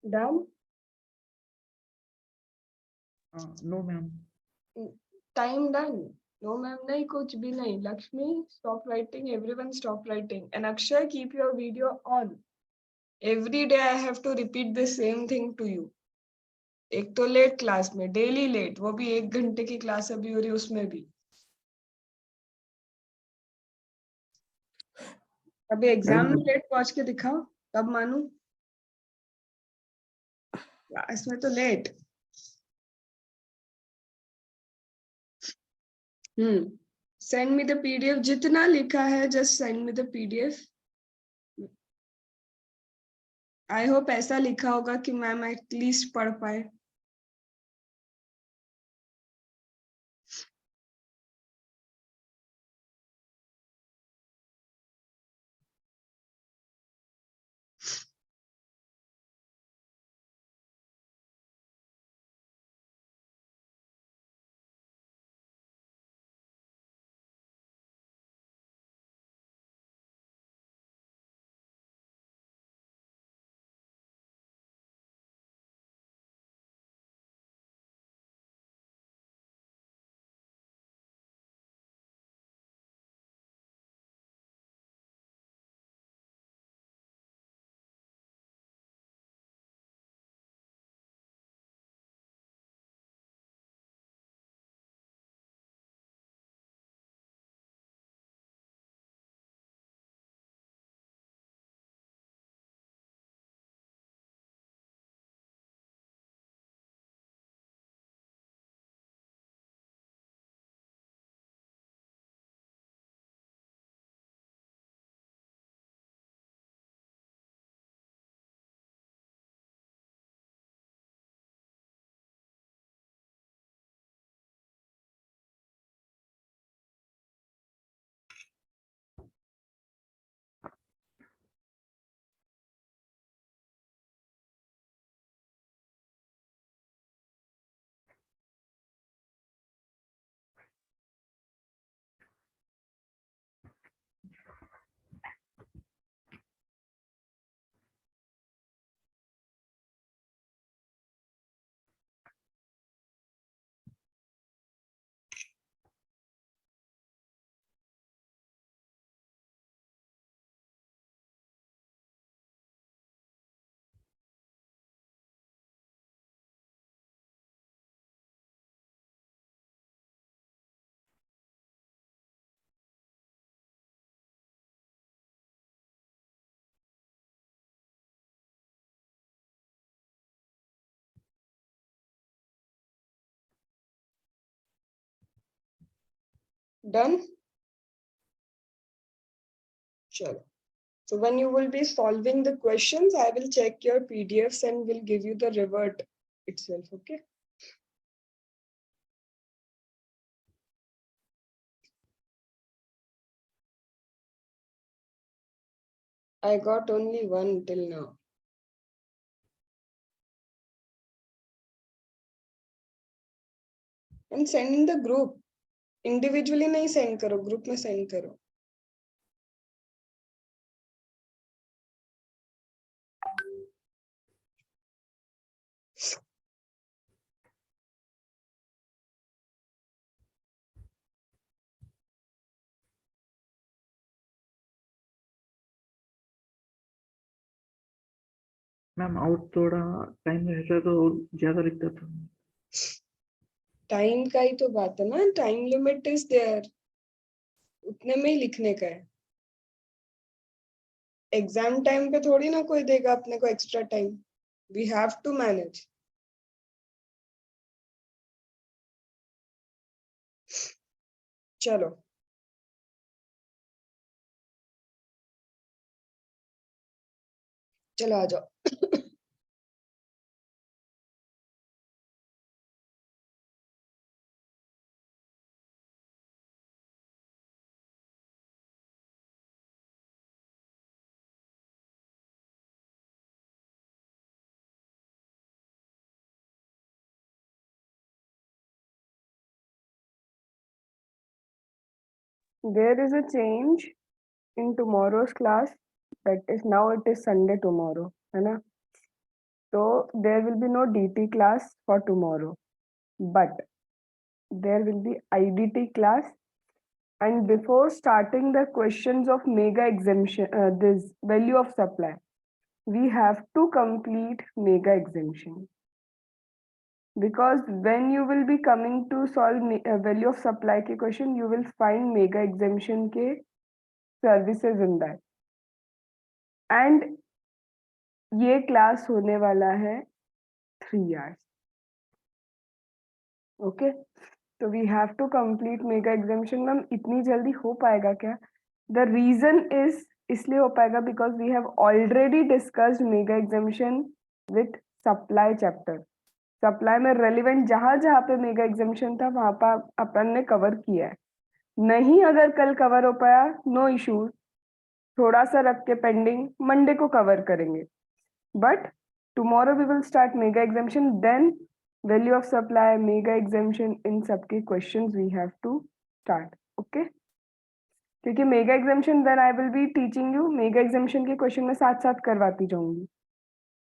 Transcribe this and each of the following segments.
Done? No, ma'am. Time done. No, ma'am, nahi, kuch bhi nahi. Lakshmi, stop writing. Everyone stop writing. And Akshay, keep your video on. Every day I have to repeat the same thing to you. एक तो late class में, daily late, वो भी 1 घंटे की class अभी हो रही उसमें भी. अभी एग्जाम में लेट पहुंच के दिखाओ, तब मानू. क्लास में तो late. Send me the PDF. जितना लिखा है, just send me the PDF. I hope ऐसा लिखा होगा कि मैम एटलीस्ट पढ़ पाए. Done? Sure. So when you will be solving the questions, I will check your PDFs and will give you the revert itself, okay? I got only one till now. And send in the group. Individually नहीं send करो, group में send करो. Ma'am और थोड़ा time रहता तो ज्यादा लिखता था. टाइम का ही तो बात है ना, टाइम लिमिट इज देयर, उतने में ही लिखने का है. एग्जाम टाइम पे थोड़ी ना कोई देगा अपने को extra time. We have to manage. चलो चलो आ जाओ. There is a change in tomorrow's class. That is now it is Sunday tomorrow, है ना? So there will be no DT class for tomorrow, but there will be IDT class. And before starting the questions of mega exemption, this value of supply, we have to complete mega exemption. Because when you will be coming to solve value of supply के question, you will find mega exemption के services in that. And ये class होने वाला है 3 hours. Okay, so we have to complete mega exemption. Ma'am इतनी जल्दी हो पाएगा क्या? The reason is इसलिए हो पाएगा because we have already discussed mega exemption with supply chapter. Supply में रेलिवेंट जहां जहां पे मेगा एग्जामिशन था वहां पर अपन ने कवर किया है. नहीं अगर कल कवर हो पाया, नो इशू, थोड़ा सा रख के पेंडिंग, मंडे को कवर करेंगे. But tomorrow we will start mega examination, then value of supply, mega examination, इन सबके questions we have to start. Okay, क्योंकि mega examination then I will be teaching you, mega examination के question में साथ साथ करवाती जाऊंगी,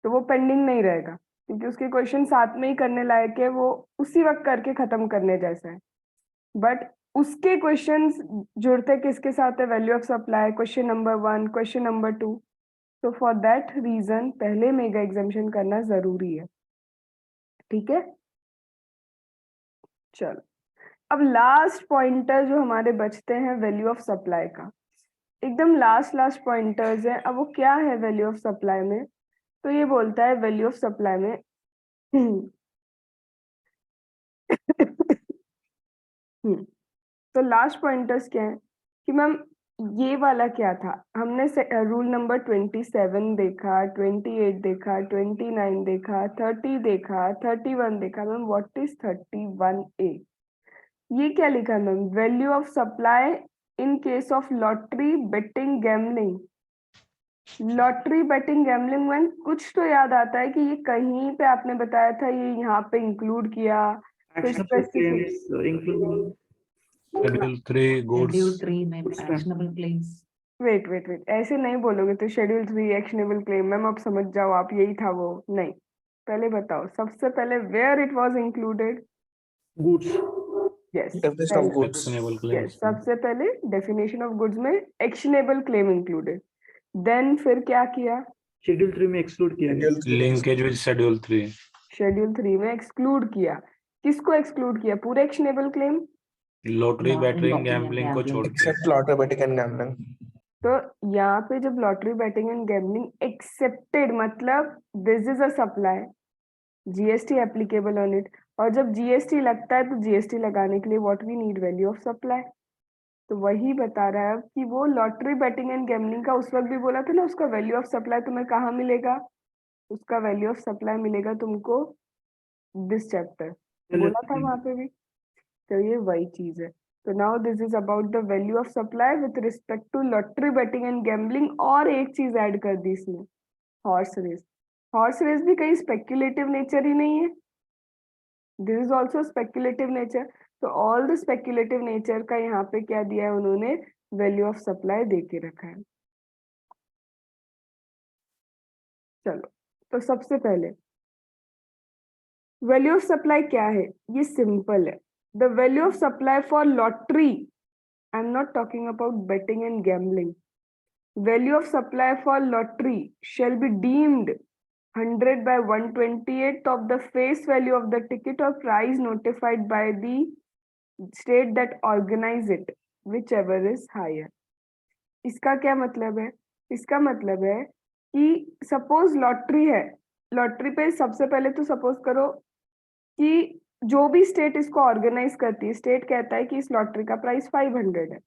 तो वो पेंडिंग नहीं रहेगा, क्योंकि उसके क्वेश्चन साथ में ही करने लायक है, वो उसी वक्त करके खत्म करने जैसा है. बट उसके क्वेश्चंस जुड़ते किसके साथ है? Value of supply, question number 1, question number 2. तो फॉर दैट रीजन पहले मेगा एग्जामिशन करना जरूरी है. ठीक है, चलो अब लास्ट पॉइंटर जो हमारे बचते हैं वैल्यू ऑफ सप्लाई का, एकदम लास्ट पॉइंटर्स है. अब वो क्या है वैल्यू ऑफ सप्लाई में? तो ये बोलता है वैल्यू ऑफ सप्लाई में तो लास्ट पॉइंटर्स क्या है कि मैम ये वाला क्या था? हमने रूल नंबर 27 देखा, 28 देखा, 29 देखा, 30 देखा, 31 देखा. Ma'am what is 31A? ये क्या लिखा है ma'am? Value of supply in case of lottery, betting, gambling. Lottery, betting, gambling में कुछ तो याद आता है कि ये कहीं पे आपने बताया था, ये यहाँ पे इंक्लूड किया. Actionable claim is included. Schedule 3 goods. Schedule 3 में Goods में. actionable claims. वेट ऐसे नहीं बोलोगे तो शेड्यूल 3 एक्शनेबल क्लेम. मैम आप समझ जाओ, आप यही था वो नहीं. पहले बताओ सबसे पहले where it was included. Goods. Yes, Definition of goods. Actionable yes, claims. सबसे पहले डेफिनेशन ऑफ गुड्स में एक्शनेबल क्लेम इंक्लूडेड. देन फिर क्या किया? Schedule 3 में exclude किया गया. Schedule 3. Linkage with Schedule 3. Schedule 3 में एक्सक्लूड किया. किसको एक्सक्लूड किया? पूरे actionable claim. Lottery, betting, Lottery, gambling को gambling. छोड़ के. Except lottery, betting and gambling. तो यहाँ पे जब lottery, betting and gambling accepted, मतलब this is a supply, GST applicable on it. और जब जीएसटी लगता है तो जीएसटी लगाने के लिए what we need? Value of supply. तो वही बता रहा है कि वो लॉटरी, बैटिंग एंड गैम्बलिंग का उस वक्त भी बोला था ना, उसका वैल्यू ऑफ सप्लाई तुम्हें कहाँ मिलेगा? उसका वैल्यू ऑफ सप्लाई मिलेगा तुमको दिस चैप्टर, बोला था वहां पे भी. तो ये वही चीज है. तो now this is about the value of supply with respect to lottery, betting and gambling. और एक चीज ऐड कर दी इसमें, हॉर्स रेस. हॉर्स रेस भी कहीं स्पेक्युलेटिव नेचर ही नहीं है, this is also speculative nature. तो ऑल द स्पेक्युलेटिव नेचर का यहाँ पे क्या दिया है उन्होंने? वैल्यू ऑफ सप्लाई दे के रखा है. चलो तो सबसे पहले वैल्यू ऑफ सप्लाई क्या है? ये सिंपल है. The value of supply for lottery, I am not talking about betting and gambling. Value of supply for lottery shall be deemed 100 by 128th of the face value of the ticket or price notified by the state that organize it, whichever is higher. इसका क्या मतलब है? इसका मतलब है कि suppose lottery है, lottery पे सबसे पहले तो सपोज करो कि जो भी स्टेट इसको ऑर्गेनाइज करती है, स्टेट कहता है कि इस लॉटरी का प्राइस 500 है,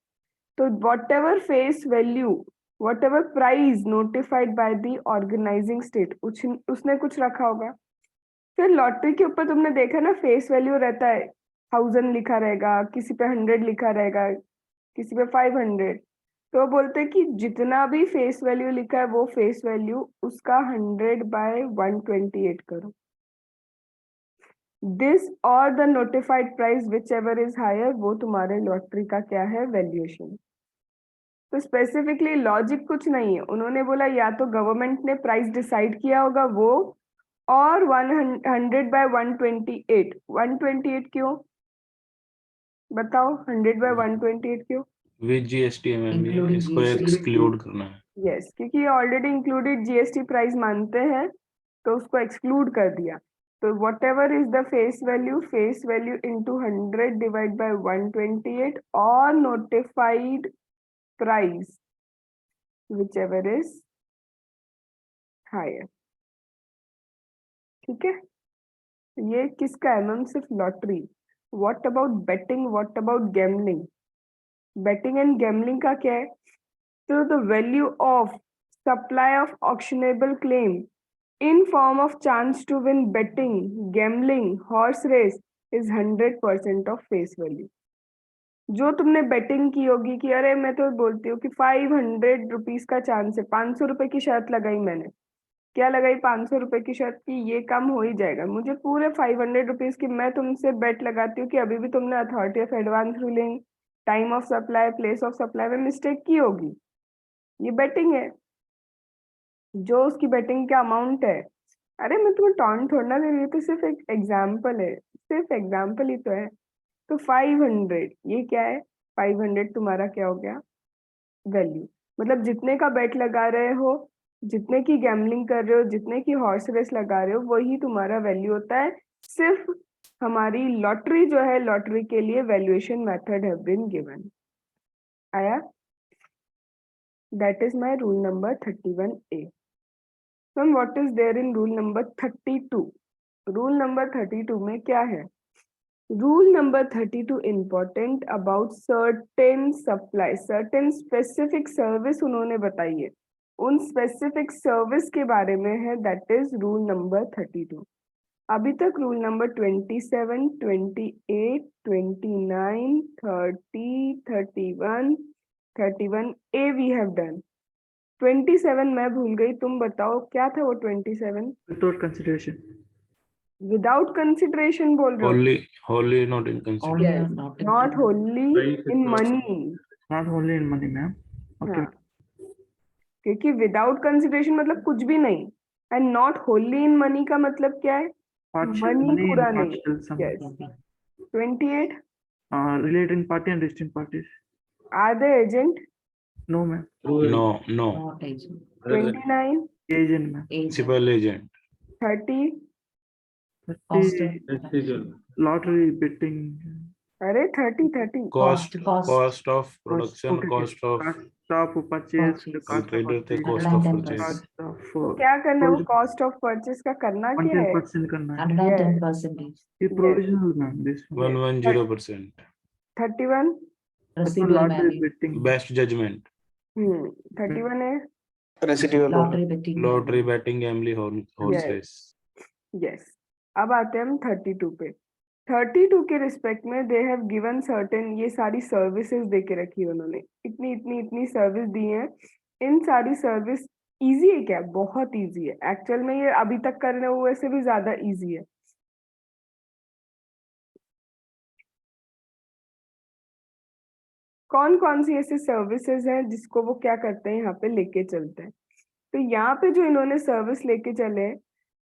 तो whatever face value, whatever price notified by the organising state, उसने कुछ रखा होगा. फिर लॉटरी के ऊपर तुमने देखा ना, फेस वैल्यू रहता है 1000 लिखा रहेगा, किसी पे 100 लिखा रहेगा, किसी पे 500. तो बोलते हैं कि जितना भी फेस वैल्यू लिखा है वो फेस वैल्यू उसका 100 by 128 करो. दिस और the notified price whichever is higher, वो तुम्हारे लॉटरी का क्या है? वैल्यूएशन. तो स्पेसिफिकली लॉजिक कुछ नहीं है, उन्होंने बोला या तो गवर्नमेंट ने प्राइस डिसाइड किया होगा वो, और 100/128 128 क्यों बताओ 100/128 क्यों With GST मैम ये Including इसको GST. एक्सक्लूड करना है. यस क्योंकि ये ऑलरेडी इंक्लूडेड जीएसटी प्राइस मानते हैं तो उसको एक्सक्लूड कर दिया तो whatever is the face value into 100 divide by 128 और notified price whichever is higher ठीक है ये किसका है मैम सिर्फ lottery what about betting what about gambling betting and gambling का क्या है तो the value of supply of actionable claim in form of chance to win betting gambling horse race is 100% of face value जो तुमने betting की होगी कि अरे मैं तो बोलती हूँ कि 500 रुपीज का चांस है 500 रुपए की शर्त लगाई मैंने क्या लगाई 500 रुपए की शर्त की ये कम हो ही जाएगा मुझे पूरे 500 रुपीज की मैं तुमसे बेट लगाती हूँ कि अभी भी तुमने authority of advance ruling time of supply place of supply में मिस्टेक की होगी ये बेटिंग है जो उसकी बेटिंग का अमाउंट है अरे मैं तुम्हें टॉन्ट थोड़ा ना दे रही हूँ तो सिर्फ एक एग्जाम्पल है सिर्फ एग्जाम्पल ही तो है तो 500 ये क्या है 500 तुम्हारा क्या हो गया वैल्यू मतलब जितने का बेट लगा रहे हो जितने की गैम्बलिंग कर रहे हो जितने की हॉर्स रेस लगा रहे हो वही तुम्हारा वैल्यू होता है सिर्फ हमारी लॉटरी जो है लॉटरी के लिए valuation method have been given आया that is my rule number 31A ma'am what is there in rule number 32 rule number 32 में क्या है rule number 32 important about certain supply certain specific service उन्होंने बताई है उन स्पेसिफिक सर्विस के बारे में है दैट इज रूल नंबर 32 अभी तक rule number 27 28 29 30 31 31A we have done 27 मैं भूल गई तुम बताओ क्या था वो 27 without consideration. विदाउट कंसिडरेशन बोल रहे हो Wholly not in consideration. Only Yes, not in not consideration. wholly in money Not only in money, ma'am. Okay. हाँ क्योंकि विदाउट कंसिडरेशन मतलब कुछ भी नहीं and not wholly in money का मतलब क्या है Partial मनी money पूरा and नहीं partial sum. Yes 28 Relating party and distinct parties. Are the agent No, ma'am. No. Not agent. 29 Agent, ma'am. Agent. Principal agent. 30 Cost 30 of lottery betting. अरे 30 Cost Cost. of production, Okay, cost of cost of purchase, the Purchase. cost of trader थे, purchase, cost of 110%. purchase. cost of तो क्या करना है वो provision- cost of purchase का करना क्या है 110% करना है. 110%. ये provisional, ma'am. This one. 110%. 31 Receivable lottery value. betting. Best judgment. 31 है Residual होगा. Lottery betting. Lottery betting gambling horse Yes. race. Yes अब आते हैं हम 32 पे 32 के रिस्पेक्ट में दे हैव गिवन सर्टेन ये सारी सर्विसेज दे के रखी है उन्होंने इतनी इतनी इतनी सर्विस दी है इन सारी सर्विस इजी है क्या बहुत इजी है एक्चुअल में ये अभी तक करने हुए से भी ज्यादा इजी है कौन कौन सी ऐसी सर्विसेज हैं जिसको वो क्या करते हैं यहाँ पे लेके चलते हैं तो यहाँ पे जो इन्होंने सर्विस लेके चले हैं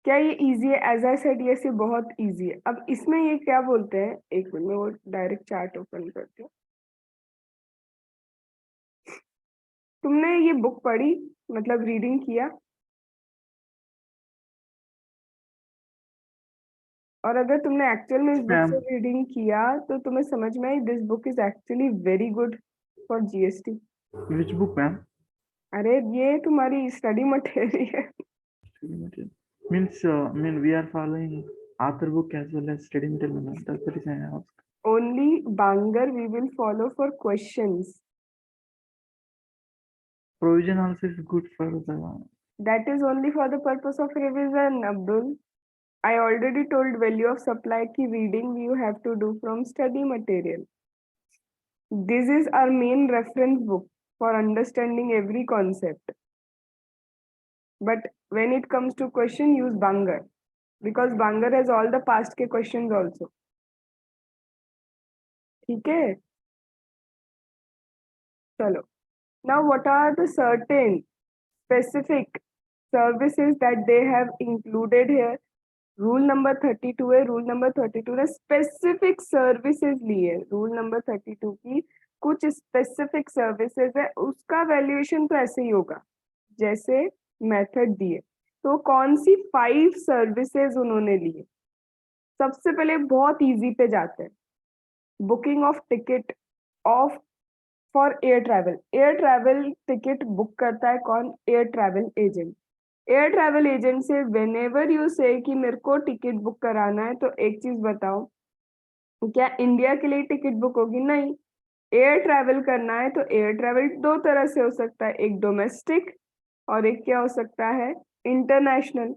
क्या ये इजी है एज आई सेड ये बहुत इजी है अब इसमें ये क्या बोलते हैं एक मिनट में वो डायरेक्ट चार्ट ओपन करती हूँ तुमने ये बुक पढ़ी मतलब रीडिंग किया और अगर तुमने एक्चुअल में इस बुक Ma'am. से रीडिंग किया तो तुम्हें समझ में आई this book is actually very good for GST Which book, ma'am? अरे ये तुम्हारी study material Mean we are following author book as well as study material, ma'am. That's the reason I asked. Only बांगर we will follow for questions Provision also is good for the. that is only for the purpose of revision Abdul I already told value of supply ki reading you have to do from study material this is our main reference book for understanding every concept but when it comes to question use Bangar because Bangar has all the past ke questions also ठीक है चलो now what are the certain specific services that they have included here. Rule number 32 है. Rule number 32 ने specific services ली है. Rule number 32 की कुछ specific services है, उसका वैल्यूएशन तो ऐसे ही होगा जैसे मेथड दिए. तो कौन सी 5 सर्विसेज उन्होंने ली है? सबसे पहले बहुत इजी पे जाते हैं. Booking of ticket of for air travel. Air travel ticket book करता है कौन? Air travel agent. Air travel agent से व्हेनेवर यू से कि मेरे को टिकट बुक कराना है, तो एक चीज बताओ, क्या इंडिया के लिए टिकट बुक होगी? नहीं. एयर ट्रैवल करना है तो एयर ट्रैवल 2 तरह से हो सकता है, एक डोमेस्टिक और एक क्या हो सकता है? इंटरनेशनल.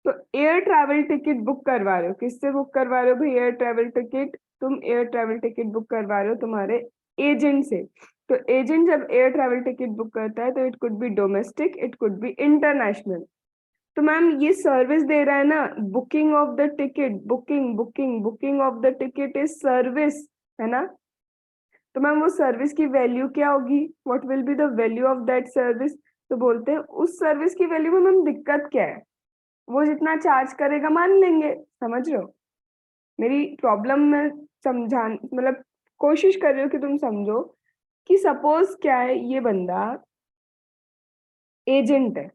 तो एयर ट्रैवल टिकट बुक करवा रहे हो, किससे बुक करवा रहे हो भाई? एयर ट्रैवल टिकट तुम एयर ट्रैवल टिकट बुक करवा रहे हो तुम्हारे एजेंट से. तो एजेंट जब एयर ट्रैवल टिकट बुक करता है तो it could be domestic, it could be international. तो मैम ये सर्विस दे रहा है ना, booking of the ticket. Booking of the ticket is service, है ना? तो मैम वो सर्विस की वैल्यू क्या होगी? What will be the value of that service? तो बोलते हैं उस सर्विस की वैल्यू में मैम दिक्कत क्या है? वो जितना चार्ज करेगा मान लेंगे. समझ रहे हो मेरी प्रॉब्लम? में समझा मतलब कोशिश कर रही हूँ कि तुम समझो कि सपोज क्या है, ये बंदा एजेंट है,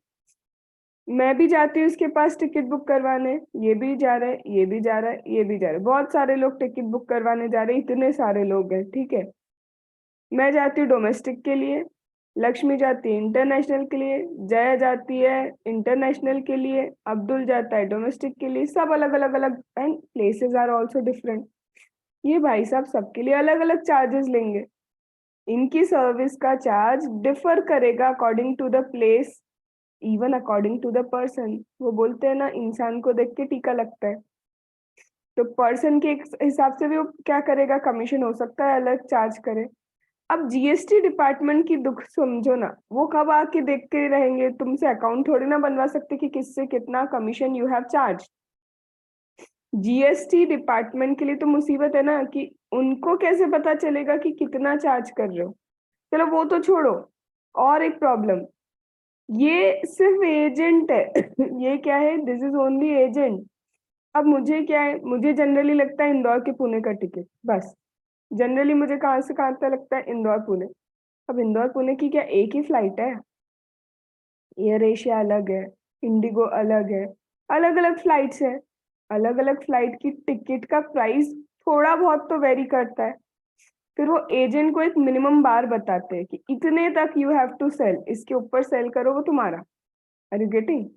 मैं भी जाती हूँ उसके पास टिकट बुक करवाने, ये भी जा रहा है, ये भी जा रहा है, ये भी जा रहा है, बहुत सारे लोग टिकट बुक करवाने जा रहे हैं, इतने सारे लोग हैं. ठीक है, मैं जाती हूँ डोमेस्टिक के लिए, लक्ष्मी जाती है इंटरनेशनल के लिए, जया जाती है इंटरनेशनल के लिए, अब्दुल जाता है डोमेस्टिक के लिए. सब अलग अलग अलग and places are also different. ये भाई साहब सबके लिए अलग अलग चार्जेस लेंगे. इनकी सर्विस का चार्ज डिफर करेगा according to the place, even according to the person. वो बोलते हैं ना, इंसान को देख के टीका लगता है. तो पर्सन के हिसाब से भी वो क्या करेगा, कमीशन हो सकता है अलग चार्ज करे. अब जीएसटी डिपार्टमेंट की दुख समझो ना, वो कब आके देखते रहेंगे? तुमसे अकाउंट थोड़ी ना बनवा सकते कि किससे कितना commission you have charge. GST department के लिए तो मुसीबत है ना कि उनको कैसे पता चलेगा कि कितना चार्ज कर रहे हो. चलो वो तो छोड़ो, और एक प्रॉब्लम, ये सिर्फ एजेंट है. ये क्या है? This is only agent. अब मुझे क्या है, मुझे जनरली लगता है इंदौर के पुणे का टिकट, बस. जनरली मुझे कहाँ से कहाँ तक लगता है? इंदौर पुणे. अब इंदौर पुणे की क्या एक ही फ्लाइट है? एयर एशिया अलग है, इंडिगो अलग है, अलग अलग फ्लाइट्स है. अलग अलग फ्लाइट की टिकट का प्राइस थोड़ा बहुत तो वेरी करता है. फिर वो एजेंट को एक मिनिमम बार बताते हैं कि इतने तक यू हैव टू सेल, इसके ऊपर सेल करो वो तुम्हारा. Are you getting?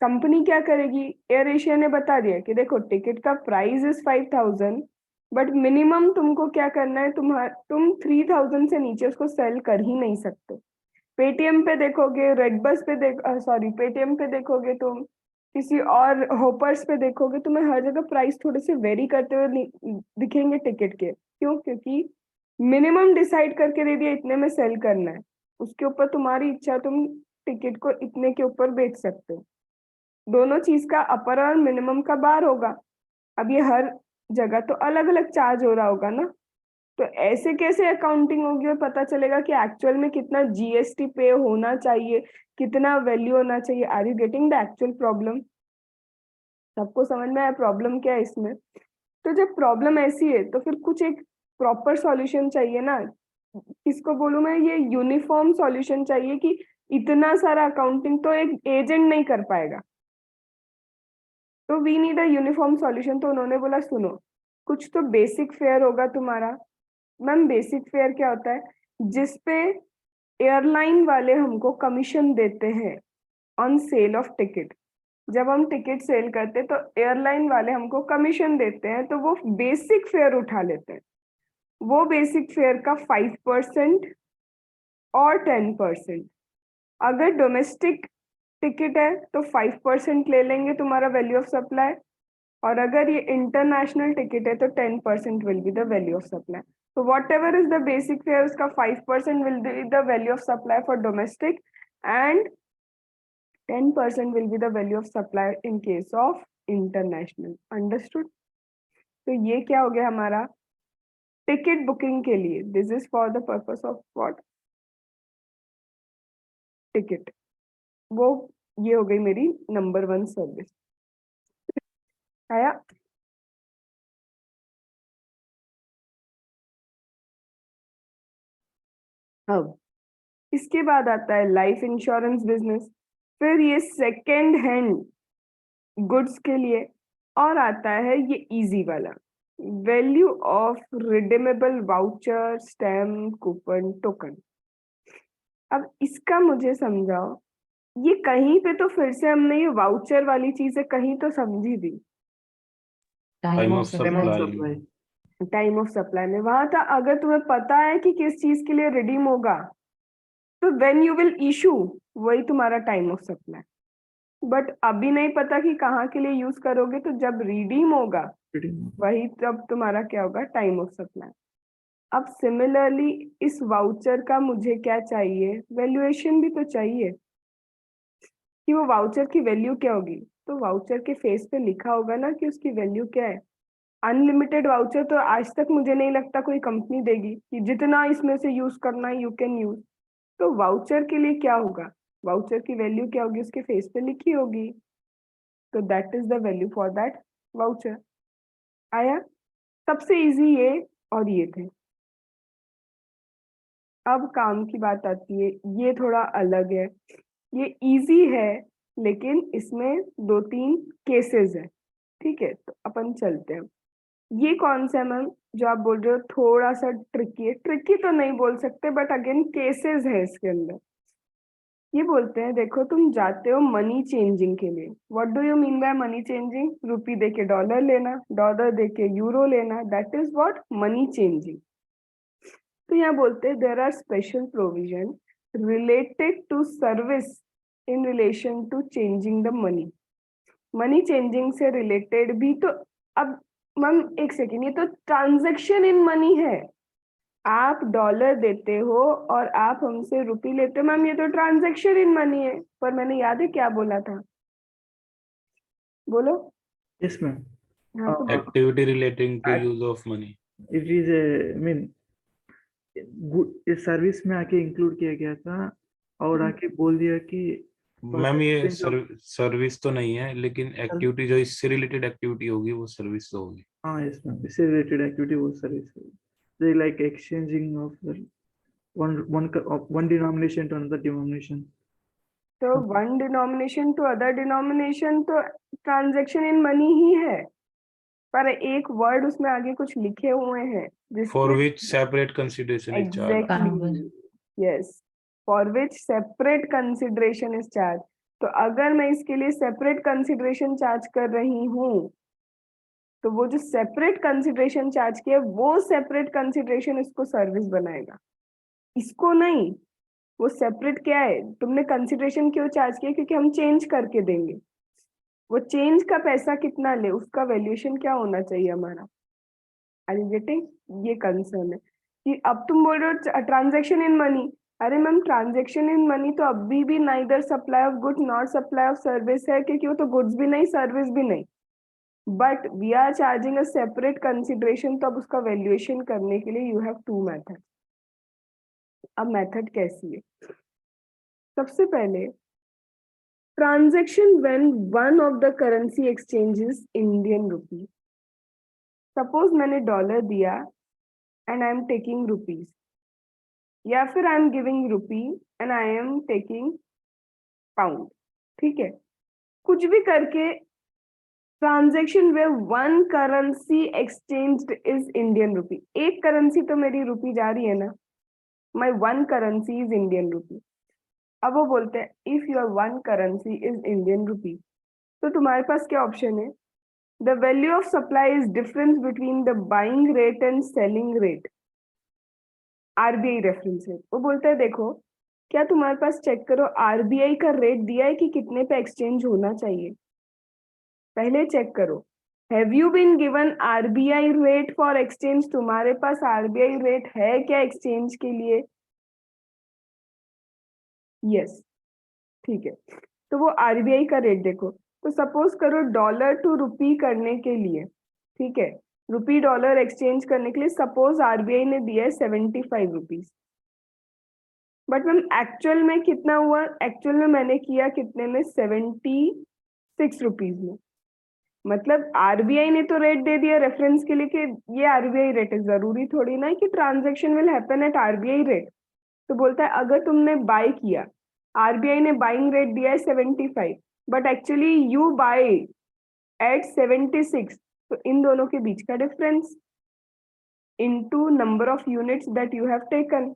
कंपनी क्या करेगी? एयर एशिया ने बता दिया कि देखो टिकट का प्राइस इज 5000, बट मिनिमम तुमको क्या करना है, तुम 3000 से नीचे उसको सेल कर ही नहीं सकते. पेटीएम पे देखोगे, रेड बस पे सॉरी पेटीएम पे देखोगे, तुम किसी और होपर्स पे देखोगे, तुम्हें हर जगह प्राइस थोड़े से वेरी करते हुए दिखेंगे टिकट के. क्यों? क्योंकि मिनिमम डिसाइड करके दे दिया इतने में सेल करना है, उसके ऊपर तुम्हारी इच्छा, तुम टिकट को इतने के ऊपर बेच सकते हो. दोनों चीज का अपर और मिनिमम का बार होगा. अब ये हर जगह तो अलग अलग चार्ज हो रहा होगा ना. तो ऐसे कैसे अकाउंटिंग होगी और पता चलेगा कि एक्चुअल में कितना जीएसटी पे होना चाहिए, कितना वैल्यू होना चाहिए? Are you getting the actual problem? सबको समझ में आया प्रॉब्लम क्या है इसमें? तो जब प्रॉब्लम ऐसी है तो फिर कुछ एक प्रॉपर सॉल्यूशन चाहिए ना. किसको बोलूं मैं? ये यूनिफॉर्म सॉल्यूशन चाहिए कि इतना सारा अकाउंटिंग तो एक एजेंट नहीं कर पाएगा. तो we need a uniform solution. तो उन्होंने बोला सुनो, कुछ तो बेसिक फेयर होगा तुम्हारा. मैम बेसिक फेयर क्या होता है? जिसपे एयरलाइन वाले हमको कमीशन देते हैं ऑन सेल ऑफ टिकट. जब हम टिकट सेल करते हैं तो एयरलाइन वाले हमको कमीशन देते हैं, तो वो बेसिक फेयर उठा लेते हैं. वो बेसिक फेयर का 5% और 10%. अगर डोमेस्टिक टिकट है तो 5% ले लेंगे तुम्हारा वैल्यू ऑफ सप्लाई, और अगर ये इंटरनेशनल टिकट है तो 10% will be the value of supply. So whatever is the basic fare, उसका 5% will be the value of supply for domestic and 10% will be the value of supply in case of international. Understood? तो ये क्या हो गया हमारा ticket booking के लिए. This is for the purpose of what? Ticket. वो ये हो गई मेरी नंबर 1 सर्विस। आया? अब इसके बाद आता है लाइफ इंश्योरेंस बिजनेस, फिर ये सेकेंड हैंड गुड्स के लिए, और आता है ये इजी वाला, value of redeemable voucher stamp coupon token. अब इसका मुझे समझाओ, ये कहीं पे तो फिर से हमने ये वाउचर वाली चीजें कहीं तो समझी थी, time of Time of supply. supply. Time of supply में वहां था, अगर तुम्हें पता है कि किस चीज के लिए रिडीम होगा तो व्हेन यू विल इशू, वही तुम्हारा टाइम ऑफ सप्लाई। बट अभी नहीं पता कि कहाँ के लिए यूज करोगे, तो जब रिडीम होगा Reading. वही तब तुम्हारा क्या होगा, टाइम ऑफ सप्लाई। अब सिमिलरली इस वाउचर का मुझे क्या चाहिए, वैल्यूएशन भी तो चाहिए कि वो वाउचर की वैल्यू क्या होगी। तो वाउचर के फेस पे लिखा होगा ना कि उसकी वैल्यू क्या है। अनलिमिटेड वाउचर तो आज तक मुझे नहीं लगता कोई कंपनी देगी कि जितना इसमें से यूज करना है यू कैन यूज। तो वाउचर के लिए क्या होगा, वाउचर की वैल्यू क्या होगी, उसके फेस पे लिखी होगी, तो that is the value for that voucher. आया? सबसे इजी ये और ये थे। अब काम की बात आती है, ये थोड़ा अलग है, ये इजी है लेकिन इसमें 2-3 केसेस है। ठीक है, तो अपन चलते हैं। ये कौन सा है मैम जो आप बोल रहे हो थोड़ा सा ट्रिकी है? ट्रिकी तो नहीं बोल सकते बट अगेन केसेस है इसके अंदर। ये बोलते हैं देखो तुम जाते हो मनी चेंजिंग के लिए, what do you mean by money changing? Rupee दे के डॉलर लेना, डॉलर दे के यूरो लेना, that is what money changing. तो यहाँ बोलते हैं there are special provision related to service in relation to changing the money. Money changing से रिलेटेड भी तो, अब मैम एक सेकेंड, ये तो ट्रांजैक्शन इन मनी है। आप डॉलर देते हो और आप हमसे रुपी लेते हो, मैम ये तो ट्रांजैक्शन इन मनी है। पर मैंने याद है क्या बोला था, बोलो। Yes, ma'am. हाँ तो activity relating to At- use of money. It is a, I mean, इस सर्विस में आके इंक्लूड किया गया था और आके बोल दिया कि मैम ये exchange of- सर्विस तो नहीं है, लेकिन एक्टिविटी जो इससे रिलेटेड एक्टिविटी होगी वो सर्विस तो होगी। हाँ, yes, ma'am. इससे रिलेटेड एक्टिविटी वो सर्विस है। They like exchanging of the one denomination to another denomination. तो one denomination to other denomination तो ट्रांजैक्शन इन मनी ही है, पर एक वर्ड उसमें आगे कुछ लिखे हुए हैं for which separate consideration is charge. Exactly, yes, for which separate consideration is charge. तो अगर मैं इसके लिए सेपरेट कंसिडरेशन चार्ज कर रही हूँ तो वो जो सेपरेट कंसिडरेशन चार्ज किया वो सेपरेट कंसिडरेशन इसको सर्विस बनाएगा, इसको नहीं। वो सेपरेट क्या है, तुमने कंसिडरेशन क्यों चार्ज किया, क्योंकि हम चेंज करके देंगे। वो चेंज का पैसा कितना ले उसका वैल्यूएशन क्या होना चाहिए हमारा। Are you getting? ये कंसर्न है कि अब तुम बोल रहे हो ट्रांजैक्शन इन मनी। अरे मैम ट्रांजैक्शन इन मनी तो अभी भी neither supply of goods not supply of service है, क्योंकि वो तो गुड्स भी नहीं सर्विस भी नहीं, but we are charging a separate consideration. तो अब उसका वैल्यूएशन करने के लिए यू हैव 2 मेथड। अब मेथड कैसी है, सबसे पहले transaction when one of the currency exchanges Indian rupee. Suppose मैंने डॉलर दिया and I am taking rupees, या फिर I am giving rupee and I am taking pound. ठीक है, कुछ भी करके transaction where one currency exchanged is Indian रुपी। एक करेंसी तो मेरी रुपी जा रही है ना, my one currency is Indian रुपी। अब वो बोलते हैं if your one currency is Indian रुपी, तो तुम्हारे पास क्या ऑप्शन है, the value of supply is difference between the buying rate and selling rate, RBI reference rate. वो बोलता है देखो क्या तुम्हारे पास, चेक करो आरबीआई का रेट दिया है कि कितने पे एक्सचेंज होना चाहिए, पहले चेक करो। Have you been given RBI rate for exchange? तुम्हारे पास आरबीआई रेट है क्या एक्सचेंज के लिए? यस, ठीक है, तो वो आरबीआई का रेट देखो। तो सपोज करो डॉलर टू रुपी करने के लिए, ठीक है, रुपी डॉलर एक्सचेंज करने के लिए सपोज आरबीआई ने दिया है 75 रुपीज। बट मैम एक्चुअल में कितना हुआ? एक्चुअल में मैंने किया कितने में? 76 रुपीज में। मतलब आरबीआई ने तो रेट दे दिया रेफरेंस के लिए कि ये आरबीआई रेट है, जरूरी थोड़ी ना है कि transaction will happen at RBI rate. तो बोलता है अगर तुमने बाय किया, आरबीआई ने बाइंग रेट दिया है 75, but actually you buy at 76, तो इन दोनों के बीच का difference into number of units that you have taken.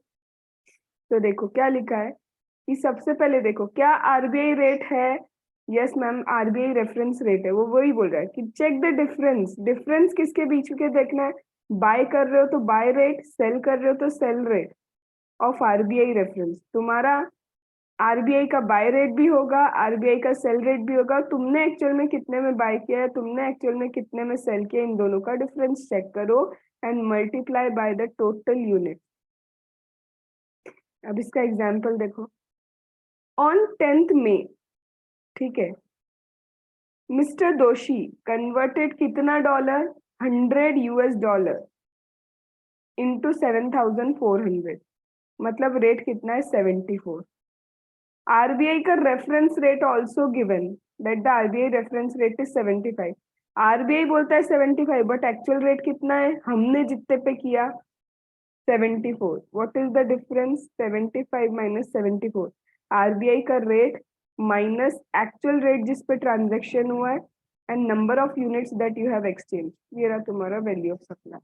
तो देखो क्या लिखा है कि सबसे पहले देखो क्या आरबीआई रेट है? Yes ma'am, RBI reference rate है। वो वही बोल रहा है कि चेक द डिफरेंस। डिफरेंस किसके बीच के देखना है? बाय कर रहे हो तो बाय रेट, सेल कर रहे हो तो cell rate of RBI reference. तुम्हारा आरबीआई का बाय रेट भी होगा, आरबीआई का सेल रेट भी होगा। तुमने एक्चुअल में कितने में बाय किया है, तुमने एक्चुअल में कितने में सेल किया, इन दोनों का डिफरेंस चेक करो and multiply by the total unit. अब इसका एग्जाम्पल देखो। ऑन 10th मई, ठीक है, मिस्टर दोषी कन्वर्टेड कितना डॉलर? 100 यूएस डॉलर इंटू 7,400, मतलब रेट कितना है? 74। आरबीआई का reference rate also given that the RBI reference rate is 75। RBI बोलता है 75, बट एक्चुअल रेट कितना है? हमने जितने पे किया 74। What is the difference? 75 minus 74। RBI का रेट माइनस एक्चुअल रेट जिस पे ट्रांजेक्शन हुआ है and number of units that you have exchange. ये रहा तुम्हारा वैल्यू ऑफ सप्लाई।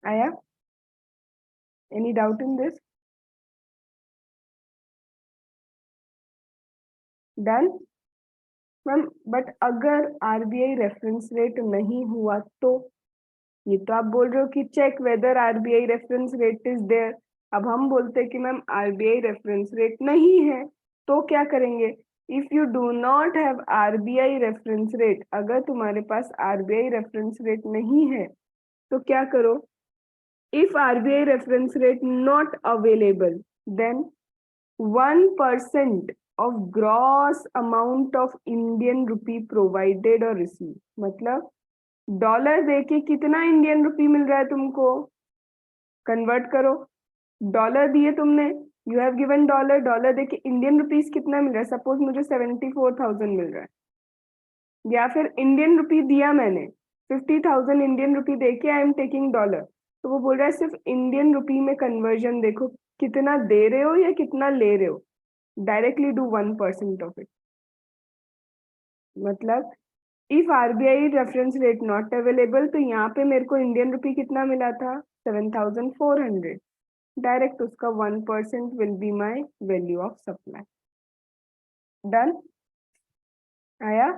आया? Any doubt in this? Done ma'am. But अगर आरबीआई रेफरेंस रेट नहीं हुआ तो? ये तो आप बोल रहे हो कि check whether RBI reference rate is there. अब हम बोलते हैं कि मैम आरबीआई रेफरेंस रेट नहीं है, तो क्या करेंगे? If you do not have RBI reference rate, अगर तुम्हारे पास आरबीआई रेफरेंस रेट नहीं है तो क्या करो? If RBI reference rate not available, then 1% of gross amount of Indian rupee provided or received। मतलब डॉलर देके कितना इंडियन रुपी मिल रहा है तुमको? कन्वर्ट करो। डॉलर दिए तुमने, you have given dollar, dollar देके इंडियन रुपीस कितना मिल रहा है? सपोज मुझे 74,000 मिल रहा है, या फिर इंडियन रुपी दिया मैंने 50,000 इंडियन रुपी देके आई एम टेकिंग डॉलर। तो वो बोल रहा है सिर्फ इंडियन रुपी में कन्वर्जन देखो, कितना दे रहे हो या कितना ले रहे हो। Directly do 1% of it. मतलब if RBI reference rate not available, तो यहाँ पे मेरे को इंडियन रुपी कितना मिला था? 7,400। डायरेक्ट उसका 1% will be my value of supply. Done? आया?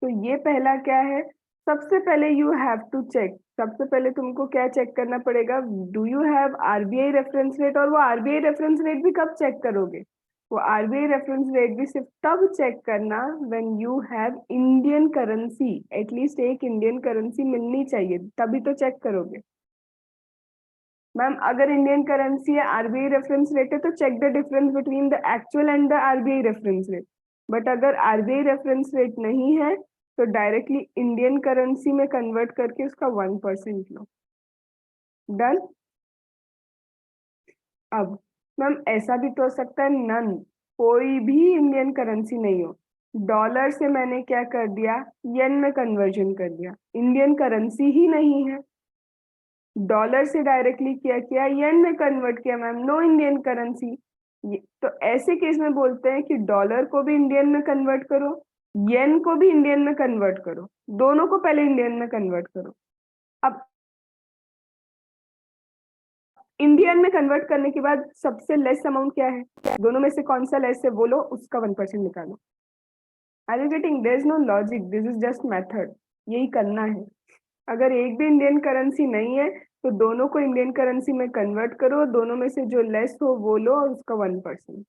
तो ये पहला क्या है? सबसे पहले यू हैव टू चेक, सबसे पहले तुमको क्या चेक करना पड़ेगा? Do you have RBI reference rate. और वो आरबीआई रेफरेंस रेट भी कब चेक करोगे? वो आरबीआई रेफरेंस रेट भी सिर्फ तब चेक करना when you have Indian currency, at least एक इंडियन करेंसी मिलनी चाहिए, तभी तो चेक करोगे। मैम अगर इंडियन करेंसी है, आरबीआई रेफरेंस रेट है, तो check the difference between the actual and the RBI reference rate. But अगर आरबीआई रेफरेंस रेट नहीं है तो डायरेक्टली इंडियन करेंसी में कन्वर्ट करके उसका 1% लो। डन? अब मैम ऐसा भी तो हो सकता है नन, कोई भी इंडियन करेंसी नहीं हो, डॉलर से मैंने क्या कर दिया? येन में कन्वर्जन कर दिया, इंडियन करेंसी ही नहीं है। डॉलर से डायरेक्टली क्या किया? येन में कन्वर्ट किया मैम, नो इंडियन करेंसी। तो ऐसे केस में बोलते हैं कि डॉलर को भी इंडियन में कन्वर्ट करो, येन को भी इंडियन में कन्वर्ट करो, दोनों को पहले इंडियन में कन्वर्ट करो। अब इंडियन में कन्वर्ट करने के बाद सबसे लेस अमाउंट क्या है? दोनों में से कौन सा लेस है बोलो, उसका 1% निकालो। Are you getting? There is no logic, this is just method, यही करना है। अगर एक भी इंडियन करेंसी नहीं है तो दोनों को इंडियन करेंसी में कन्वर्ट करो, दोनों में से जो लेस हो वो लो और उसका 1%।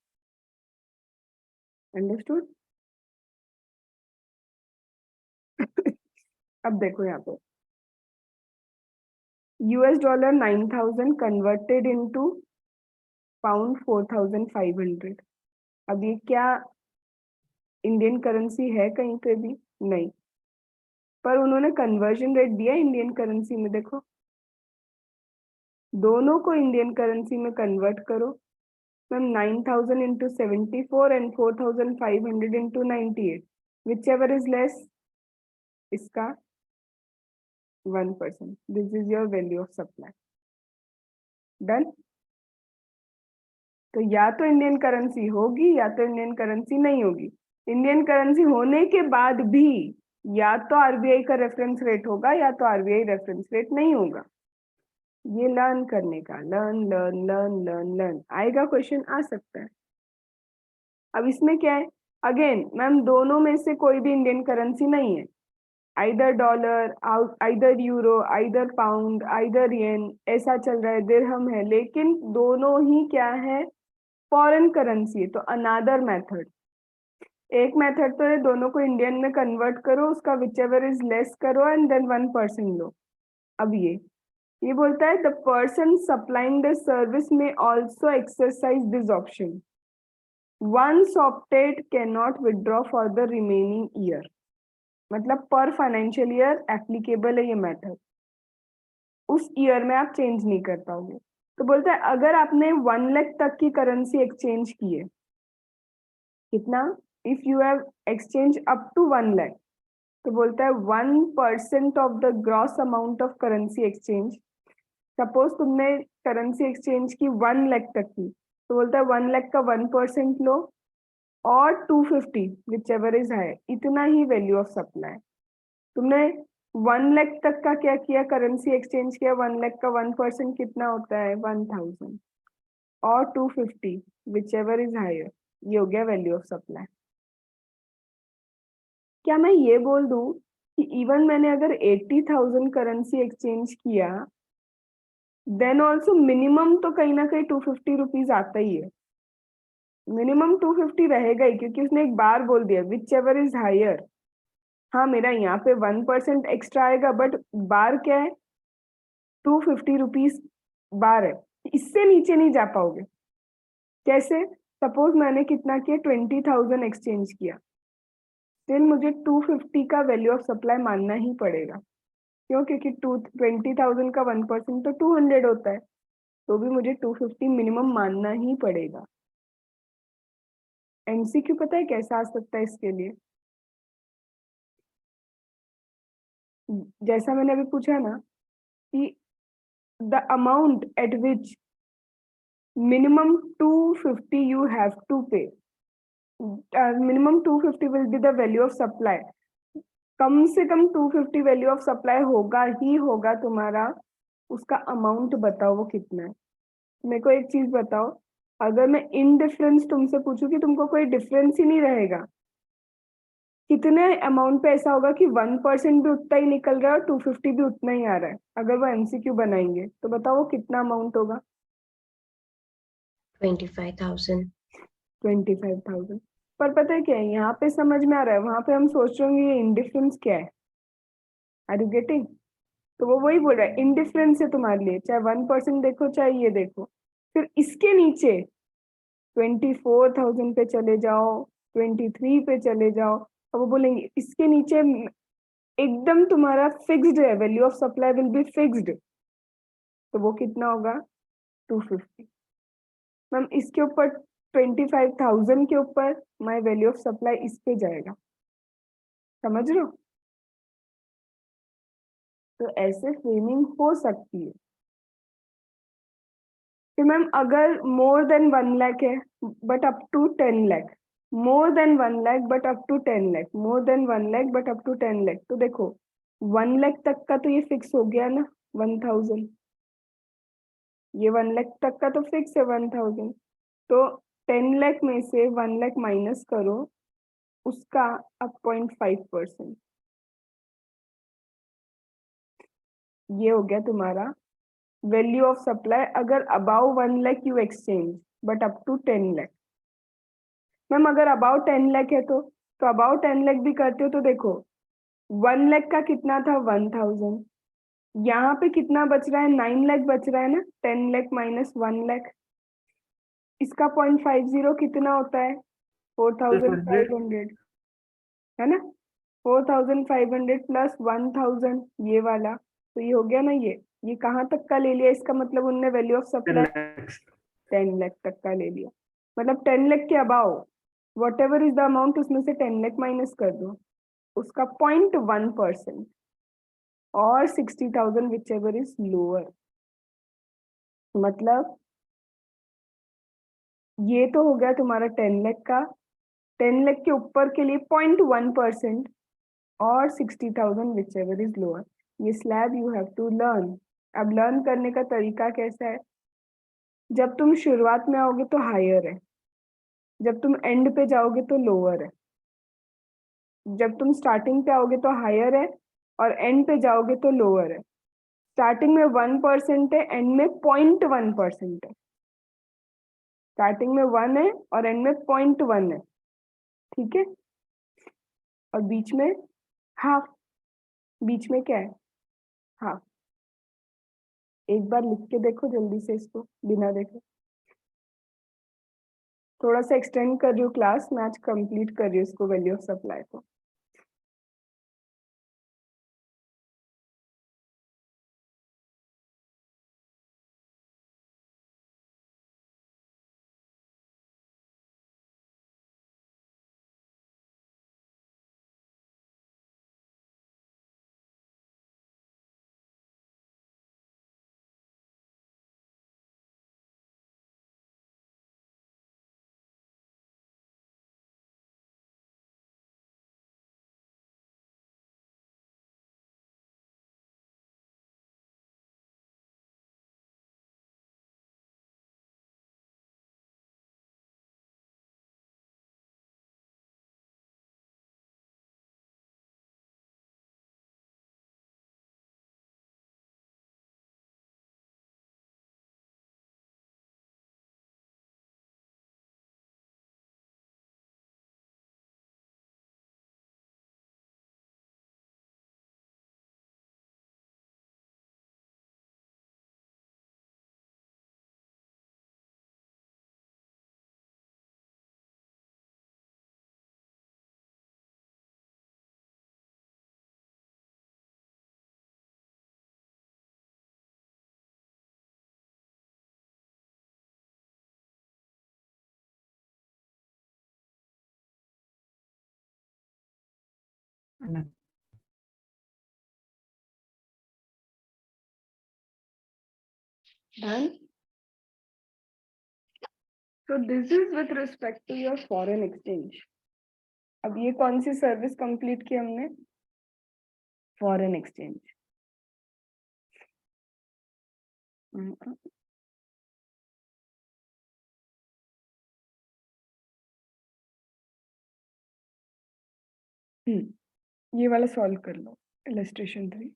अंडरस्टूड? अब देखो यहाँ पे US dollar 9,000 converted into pound 4,500। अब ये क्या इंडियन करेंसी है कहीं पे भी? नहीं, पर उन्होंने कन्वर्जन रेट दिया इंडियन करेंसी में। देखो दोनों को इंडियन करेंसी में कन्वर्ट करो। Ma'am 9000 into 74 and 4500 into 98, whichever is less, इसका 1%. This is your value of supply. Done? तो या तो इंडियन करेंसी होगी या तो इंडियन करेंसी नहीं होगी। इंडियन करेंसी होने के बाद भी या तो आरबीआई का रेफरेंस रेट होगा या तो आरबीआई रेफरेंस रेट नहीं होगा। ये लर्न करने का, learn learn learn learn learn आएगा, क्वेश्चन आ सकता है। अब इसमें क्या है, अगेन मैम दोनों में से कोई भी इंडियन करेंसी नहीं है, either dollar, either euro, either pound, either yen, ऐसा चल रहा है, दिरहम है, लेकिन दोनों ही क्या है, फॉरेन करेंसी है। तो अनादर मेथड, एक मेथड तो है दोनों को इंडियन में कन्वर्ट करो, उसका विचएवर इज लेस करो एंड देन 1% लो। अब ये बोलता है the person supplying the service may also exercise this option, once opted can not withdraw for the remaining year. मतलब पर फाइनेंशियल ईयर एप्लीकेबल है ये मेथड, उस ईयर में आप चेंज नहीं कर पाओगे। तो बोलता है अगर आपने 1 लाख तक की करेंसी एक्सचेंज की है, कितना, if you have exchange up to 1 lakh, तो बोलता है 1% of the gross amount of currency exchange. Suppose तुमने करेंसी एक्सचेंज की 1 लाख तक की, तो बोलता है 1 लाख का 1% लो और 250 whichever इज हायर, इतना ही वैल्यू ऑफ सप्लाई। तुमने 1 लाख तक का क्या किया, करेंसी एक्सचेंज किया, 1 लाख का 1% कितना होता है 1000 और 250 whichever इज हायर, ये हो गया वैल्यू ऑफ सप्लाई। क्या मैं ये बोल दूं कि इवन मैंने अगर 80,000 करेंसी एक्सचेंज किया, देन ऑल्सो मिनिमम तो कहीं ना कहीं 250 रुपीज आता ही है, मिनिमम 250 रहेगा ही, क्योंकि उसने एक बार बोल दिया विच एवर इज हायर। हाँ मेरा यहाँ पे 1% एक्स्ट्रा आएगा, बट बार क्या है, 250 रुपीज बार है, इससे नीचे नहीं जा पाओगे। कैसे, सपोज मैंने कितना किया, 20,000 एक्सचेंज किया, स्टिल मुझे 250 का वैल्यू ऑफ सप्लाई मानना ही पड़ेगा। क्यों, क्योंकि 20,000 का 1% तो 200 होता है, तो भी मुझे 250 मिनिमम मानना ही पड़ेगा। एमसीक्यू पता है कैसा आ सकता है इसके लिए, जैसा मैंने अभी पूछा ना कि the amount at which minimum 250 you have to pay, minimum 250 will be the value of supply. कम से कम 250 वैल्यू ऑफ सप्लाई होगा ही होगा तुम्हारा, उसका अमाउंट बताओ वो कितना है। मेरे को एक चीज बताओ, अगर मैं इन डिफरेंस तुमसे पूछूं कि तुमको कोई डिफरेंस ही नहीं रहेगा, कितने अमाउंट पे ऐसा होगा कि 1% भी उतना ही निकल रहा है और 250 भी उतना ही आ रहा है, अगर वो एमसीक्यू बनाएंगे तो बताओ वो कितना अमाउंट होगा। 25,000। 25,000। पर पता है क्या है, यहाँ पे समझ में आ रहा है, वहां पे हम सोच रहे होंगे ये इंडिफरेंस क्या है। Are you getting? तो वो वही बोल रहा है, इंडिफरेंस है तुम्हारे लिए, चाहे 1% देखो चाहे ये देखो। फिर इसके नीचे 24,000 पे चले जाओ, 23 पे चले जाओ, और वो बोलेंगे इसके नीचे एकदम तुम्हारा फिक्स्ड है, value of supply will be fixed, तो वो कितना होगा 250। मैम इसके ऊपर 25,000 के ऊपर माय वैल्यू ऑफ सप्लाई इस पे जाएगा, समझ रहे हो? तो ऐसे फ्रेमिंग हो सकती है। फिर मैम अगर मोर देन 1 लाख है but up to 10 lakh, more than 1 lakh but up to 10 lakh, more than 1 lakh but up to 10 lakh, तो देखो 1 लाख तक का तो ये फिक्स हो गया ना 1000, ये 1 लाख तक का तो फिक्स है 1000, तो 10 लाख में से 1 लाख माइनस करो, उसका अब 0.5%, ये हो गया तुम्हारा वैल्यू ऑफ सप्लाई अगर above 1 lakh you exchange but up to 10 lakh. Ma'am अगर अबाउ 10 लाख है तो अबाउ 10 लाख भी करते हो तो देखो 1 लाख का कितना था 1000, यहाँ पे कितना बच रहा है 9 लाख बच रहा है ना, 10 लाख माइनस 1 लाख, इसका 0.50 कितना होता है 4,500, है ना, 4,500 प्लस 1,000 ये वाला, तो ये हो गया ना ये ये कहाँ तक का ले लिया, इसका मतलब उनने value of 10 supply lakhs. 10 lakh तक का ले लिया, मतलब 10 लाख के above whatever is the amount, उसमें से 10 लाख माइनस कर दो, उसका 0.1% और 60,000 विच एवर इज लोअर। मतलब ये तो हो गया तुम्हारा 10 लाख का, 10 लाख के ऊपर के लिए 0.1% और 60,000 विच एवर इज लोअर। ये slab you have to learn. अब लर्न करने का तरीका कैसा है, जब तुम शुरुआत में आओगे तो हायर है, जब तुम एंड पे जाओगे तो लोअर है, जब तुम स्टार्टिंग पे आओगे तो हायर है और एंड पे जाओगे तो लोअर है। स्टार्टिंग में 1% है, एंड में 0.1% है। स्टार्टिंग में 1 है और एंड में 0.1 है, ठीक है। और बीच में हाफ, बीच में क्या है, हाफ। एक बार लिख के देखो जल्दी से इसको बिना देखे। थोड़ा सा एक्सटेंड कर रही हूँ क्लास, मैं आज कंप्लीट कर रही हूँ इसको वैल्यू ऑफ सप्लाई को। Done. So this is with respect to your foreign exchange. अब ये कौन सी सर्विस कंप्लीट की हमने, फॉरेन एक्सचेंज। ये वाला सॉल्व कर लो, इलस्ट्रेशन 3।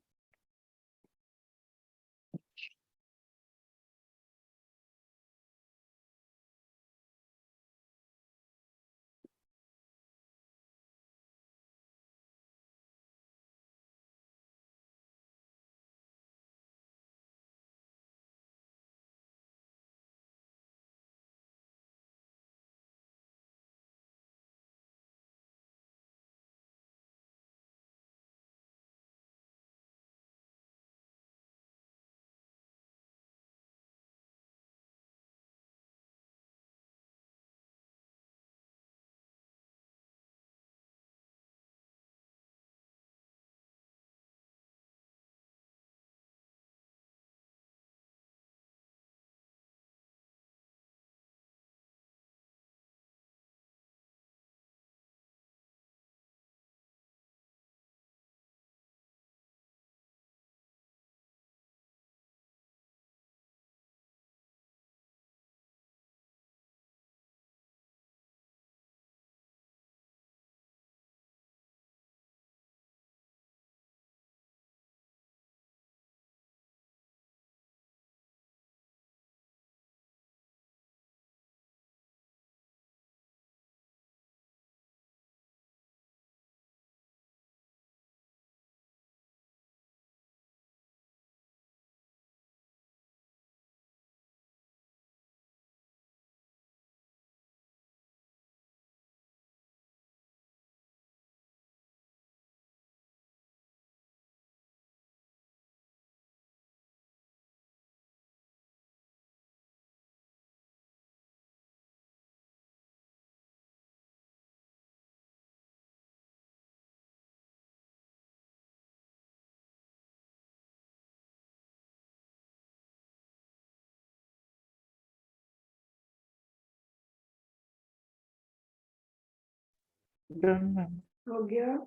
Done, ma'am. हो गया?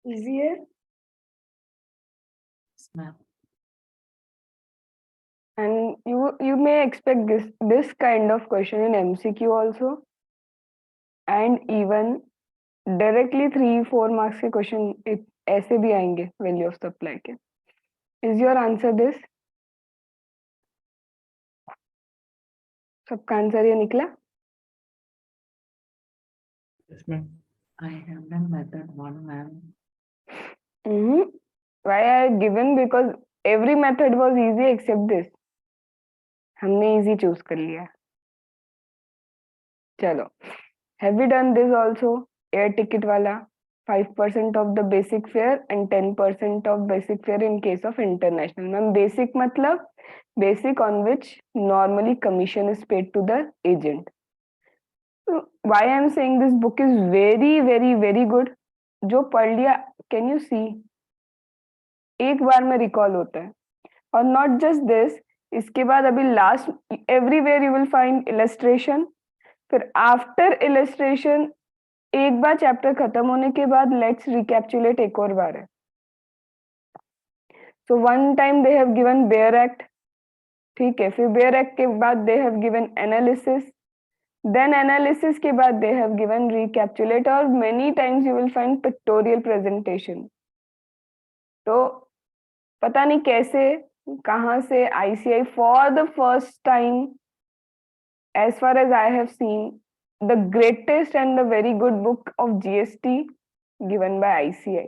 इजी है? Yes, ma'am. And you may expect this kind of question in MCQ also, and even directly 3-4 marks के question ऐसे भी आएंगे value of supply के. Is your answer this? सबका आंसर ये निकला? Yes, ma'am. I have done method 1, ma'am. Why I had given? Because every method was easy except this. हमने easy choose कर लिया. चलो. Have we done this also? Air ticket वाला 5% of the basic fare and 10% of basic fare in case of international. Ma'am, basic मतलब basic on which normally commission is paid to the agent. So why I am saying this book is very very very good. जो पढ़ लिया, can you see? एक बार में recall होता है. और not just this, इसके बाद अभी last everywhere you will find illustration. फिर आफ्टर इलस्ट्रेशन एक बार चैप्टर खत्म होने के बाद लेट्स रिकैप्चुलेट एक और बार है. So one time they have given bare act, ठीक है. फिर बेयर एक्ट के बाद they have given analysis, then analysis के बाद दे हैव गिवन रिकैप्चुलेट, और many times you will find pictorial presentation. तो पता नहीं कैसे कहाँ से ICI for the first time, as far as I have seen, the greatest and the very good book of GST given by ICI.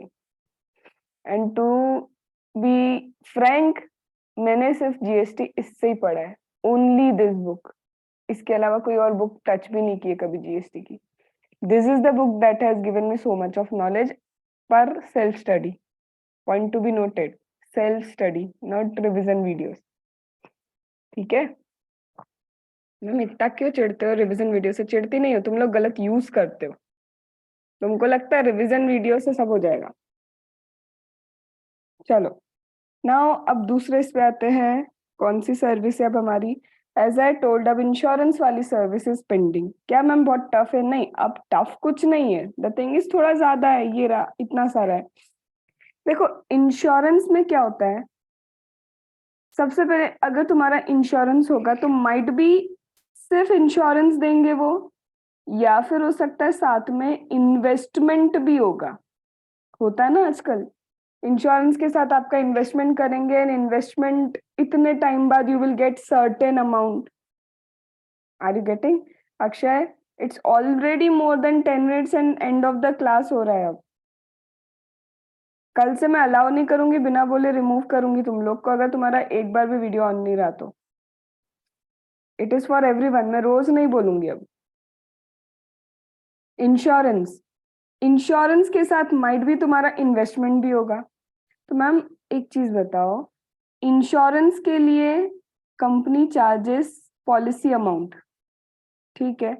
And to be frank, मैंने सिर्फ GST इससे ही पढ़ा है, ओनली दिस बुक. इसके अलावा कोई और book touch भी नहीं की है कभी GST की. This is the book that has given me so much of knowledge पर self study. Point to be noted, self study not revision videos. ठीक है. मैम इतना क्यों चिढ़ते हो? रिविजन वीडियो से चिढ़ती नहीं हो, तुम लोग गलत यूज करते हो. तुमको लगता है रिविजन वीडियो से सब हो जाएगा. चलो नाउ अब दूसरे इस पे आते हैं. कौन सी सर्विस है अब हमारी? एज आई टोल्ड, अब इंश्योरेंस वाली सर्विसेज पेंडिंग. क्या मैम बहुत टफ है? नहीं, अब टफ कुछ नहीं है. द थिंग इज थोड़ा ज्यादा है. ये रहा, इतना सारा है. देखो इंश्योरेंस में क्या होता है, सबसे पहले अगर तुम्हारा इंश्योरेंस होगा तो माइट बी सिर्फ इंश्योरेंस देंगे वो, या फिर हो सकता है साथ में इन्वेस्टमेंट भी होगा. होता है ना आजकल, इंश्योरेंस के साथ आपका इन्वेस्टमेंट करेंगे एंड इन्वेस्टमेंट इतने टाइम बाद you will get certain amount. Are you getting? Akshay, it's already more than 10 minutes and end of the class हो रहा है. अब कल से मैं अलाउ नहीं करूंगी, बिना बोले रिमूव करूंगी तुम लोग को, अगर तुम्हारा एक बार भी वीडियो ऑन नहीं रहा तो. इट इज फॉर एवरीवन, मैं रोज नहीं बोलूंगी अब. इंश्योरेंस, इंश्योरेंस के साथ माइट भी तुम्हारा इन्वेस्टमेंट भी होगा. तो मैम एक चीज बताओ, इंश्योरेंस के लिए कंपनी चार्जेस पॉलिसी अमाउंट, ठीक है,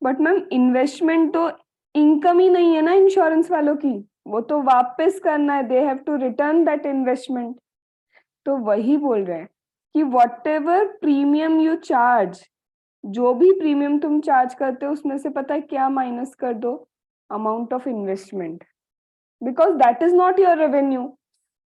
बट मैम इन्वेस्टमेंट तो इनकम ही नहीं है ना इंश्योरेंस वालों की, वो तो वापस करना है. They have to return that investment. तो वही बोल रहे हैं कि whatever premium you charge, जो भी प्रीमियम तुम चार्ज करते हो उसमें से पता है क्या माइनस कर दो? Amount of investment, because that is not your revenue.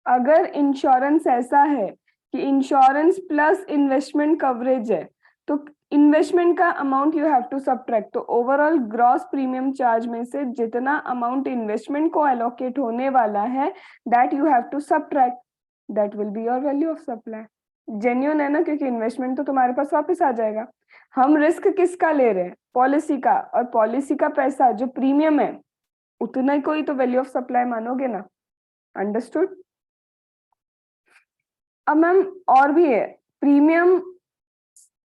अगर इंश्योरेंस ऐसा है कि इंश्योरेंस प्लस इन्वेस्टमेंट कवरेज है, तो इन्वेस्टमेंट का amount you have to subtract. तो ओवरऑल ग्रॉस प्रीमियम चार्ज में से जितना अमाउंट इन्वेस्टमेंट को एलोकेट होने वाला है, that you have to subtract. That will be your value of supply. Genuine है ना, क्योंकि इन्वेस्टमेंट तो तुम्हारे पास वापस आ जाएगा. हम रिस्क किसका ले रहे हैं? पॉलिसी का. और पॉलिसी का पैसा जो प्रीमियम है उतना ही कोई तो वैल्यू ऑफ सप्लाई मानोगे ना. अंडरस्टूड? अब मैम और भी है, प्रीमियम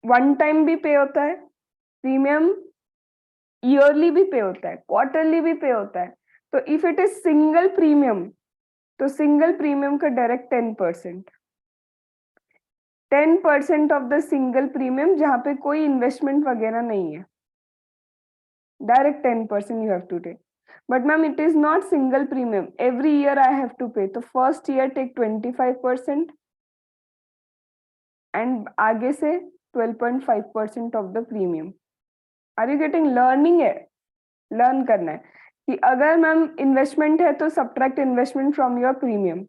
वन टाइम भी पे होता है, प्रीमियम ईयरली भी पे होता है, क्वार्टरली भी पे होता है. तो if it is single premium, तो सिंगल प्रीमियम का direct 10%, 10% of the single premium जहां पे कोई इन्वेस्टमेंट वगैरह नहीं है, direct 10% you have to take. But ma'am it is not single premium, every year I have to pay. तो first year take 25% and आगे से 12.5% of the premium. Are you getting? Learning है, लर्न करना है कि अगर मैम इन्वेस्टमेंट है तो subtract investment from your premium.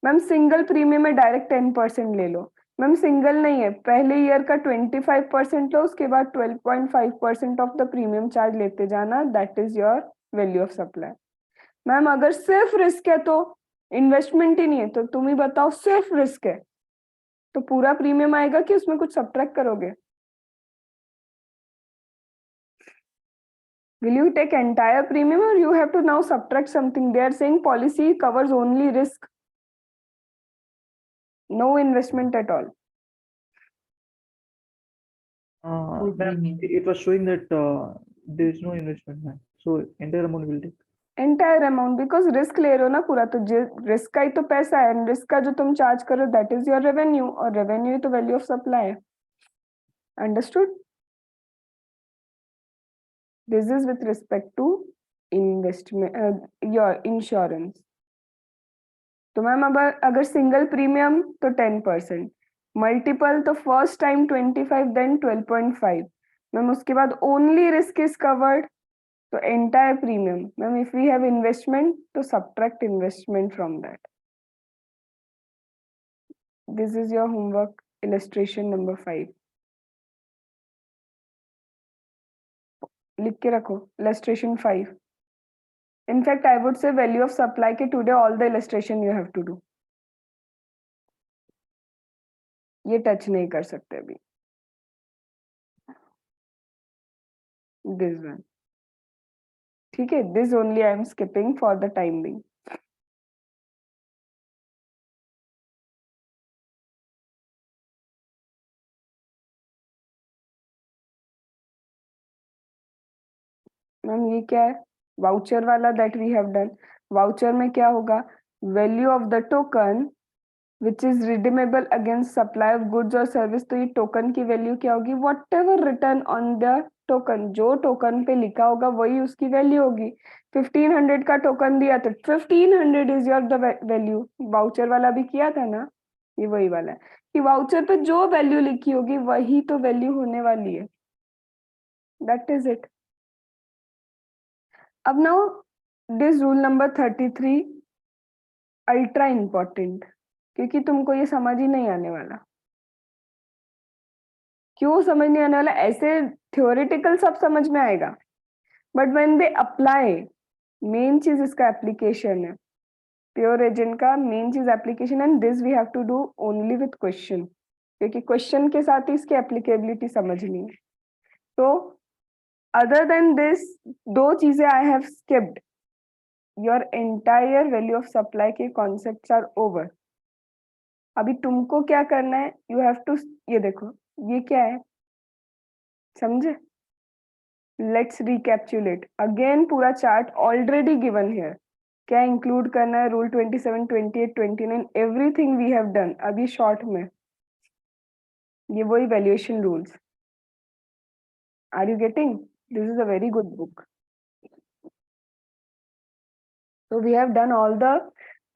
Ma'am single premium में डायरेक्ट 10% ले लो। मैम सिंगल नहीं है, पहले ईयर का 25% लो, उसके बाद 12.5% ऑफ द प्रीमियम चार्ज लेते जाना, that is your value of supply. Ma'am अगर सिर्फ रिस्क है तो इन्वेस्टमेंट ही नहीं है, तो तुम ही बताओ, सिर्फ रिस्क है तो पूरा प्रीमियम आएगा कि उसमें कुछ सब्ट्रैक्ट करोगे? Will you take entire premium or you have to now subtract something? They are saying policy covers only risk, no investment at all. Full Ma'am, premium. it was showing that there is no investment, ma'am. So entire amount will take. Entire amount because risk ले रहे हो ना पूरा, तो risk का ही तो पैसा है, रिस्क का जो तुम चार्ज करो दैट इज योर रेवेन्यू, और रेवेन्यू तो वैल्यू ऑफ सप्लाई है। Understood? This is with respect to investment, your insurance. तो मैम अगर सिंगल प्रीमियम तो 10%, मल्टीपल तो फर्स्ट टाइम 25, देन 12.5। मैम उसके बाद ओनली रिस्क इज कवर्ड तो entire premium. Ma'am if we have investment तो subtract investment from that. This is your homework illustration number 5। लिख के रखो illustration 5। In fact, I would say value of supply के today all the illustration you have to do. ये touch नहीं कर सकते अभी। This one. ठीक है, this only I am skipping for the time being. Ma'am ये क्या है? वाउचर वाला that we have done. Voucher में क्या होगा? Value of the token which is redeemable against supply of goods और सर्विस। तो ये टोकन की वैल्यू क्या होगी? Whatever return on the token, जो टोकन पे लिखा होगा वही उसकी वैल्यू होगी। 1500 का टोकन दिया तो 1500 is your the value. Voucher वाला भी किया था ना, ये वही वाला है कि वाउचर पे जो वैल्यू लिखी होगी वही तो वैल्यू होने वाली है। That is it. अब now this rule number 33 ultra important, क्योंकि तुमको ये समझ ही नहीं आने वाला। क्यों समझ नहीं आने वाला? ऐसे थ्योरेटिकल सब समझ में आएगा, but when they apply, main चीज इसका एप्लीकेशन है। प्योर एजेंट का मेन चीज application, and this we have to do only with question, क्योंकि क्वेश्चन के साथ ही इसकी एप्लीकेबिलिटी समझनी है। तो अदर देन दिस दो चीजें I have skipped. Your entire value of supply के कॉन्सेप्ट्स आर ओवर। अभी तुमको क्या करना है? यू हैव टू, ये देखो ये क्या है, समझे? Let's recapitulate again. पूरा चार्ट ऑलरेडी गिवन हियर। क्या इंक्लूड करना है? Rule 27, 28, 29, everything we have done. अभी शॉर्ट में ये वही valuation rules. Are you getting? This is a very good book. So we have done all the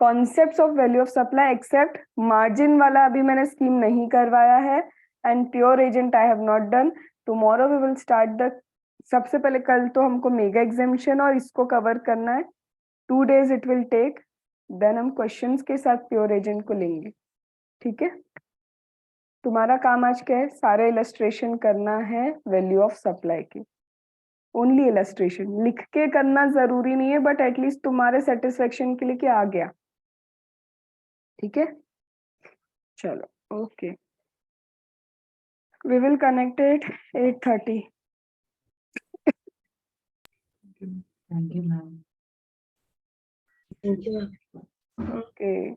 concepts of value of supply except margin वाला अभी मैंने scheme नहीं करवाया है, and pure agent I have not done. Tomorrow we will start the, सबसे पहले कल तो हमको मेगा एग्जामिशन और इसको कवर करना है, 2 days it will take, then हम क्वेश्चंस के साथ प्योर एजेंट को लेंगे। ठीक है, तुम्हारा काम आज क्या है? सारे इलस्ट्रेशन करना है वैल्यू ऑफ सप्लाई की। ओनली इलस्ट्रेशन लिख के करना जरूरी नहीं है, बट एटलीस्ट तुम्हारे सेटिस्फेक्शन के लिए क्या आ गया। ठीक है, चलो okay, we will connect at 8:30। Thank you, ma'am. Okay.